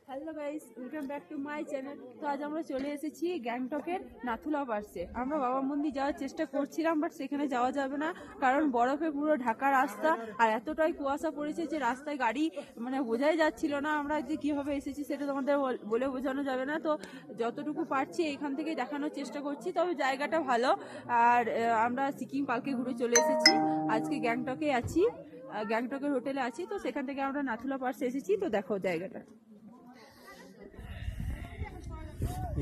Hello guys, welcome back to my channel. তো আজ আমরা চলে এসেছি গ্যাংটকের নাথুলা পার্সে। আমরা বাবা মন্দির যাওয়ার চেষ্টা করছিলাম, বাট সেখানে যাওয়া যাবে না, কারণ বরফে পুরো ঢাকা রাস্তা আর এতটাই কুয়াশা পড়েছে যে রাস্তায় গাড়ি বোঝাই যাচ্ছিল না। আমরা যে কীভাবে এসেছি সেটা তোমাদের বলে বোঝানো যাবে না। তো যতটুকু পারছি এখান থেকে দেখানোর চেষ্টা করছি। তবে জায়গাটা ভালো। আর আমরা সিকিম কালকে ঘুরে চলে এসেছি, আজকে গ্যাংটকে আছি, গ্যাংটকের হোটেলে আছি। তো সেখান থেকে আমরা নাথুলা পার্সে এসেছি। তো দেখো জায়গাটা,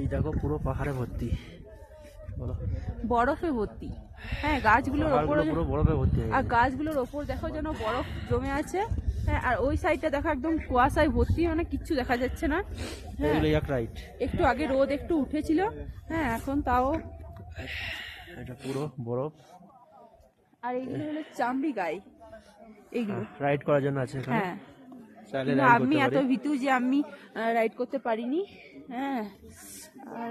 এই দেখো পুরো পাহাড়ে ভর্তি, বরফে ভর্তি। হ্যাঁ, গাছগুলোর ওপরে পুরো বরফে ভর্তি, আর গাছগুলোর ওপর দেখো যেন বরফ জমে আছে। হ্যাঁ, আর ওই সাইডটা দেখো একদম কুয়াশায় ভর্তি, কিচ্ছু দেখা যাচ্ছে না। হ্যাঁ, একটু আগে রোদ একটু উঠেছিল, হ্যাঁ এখন তাও। এটা পুরো বরফ। আর এইগুলো হলো চামড়ি গাই, এইগুলো রাইড করার জন্য আছে। হ্যাঁ, আমি এত ভীতু যে আমি রাইড করতে পারিনি। হ্যাঁ, আর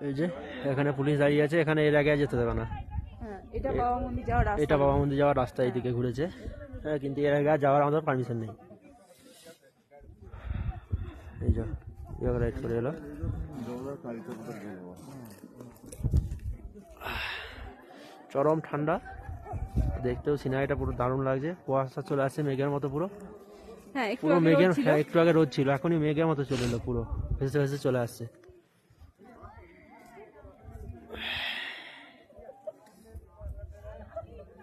এই যে এখানে পুলিশ দাঁড়িয়ে আছে, এখানে এর আগে যেতে দেবে না। হ্যাঁ, এটা বাবা মন্দির যাওয়ার রাস্তা, এটা বাবা মন্দির যাওয়ার রাস্তা, এইদিকে ঘুরেছে। হ্যাঁ, কিন্তু এর আগে যাওয়ার আমাদের পারমিশন নেই। এই যে রাইড করে এলো। চরম ঠান্ডা, দেখতেও সিনারিটা পুরো দারুণ লাগছে। কুয়াশা চলে আসছে মেঘের মতো পুরো। হ্যাঁ, পুরো মেঘের, একটু আগে রোদ ছিল, এখনই মেঘের মতো চলে এলো, পুরো ভেসে ভেসে চলে আসছে।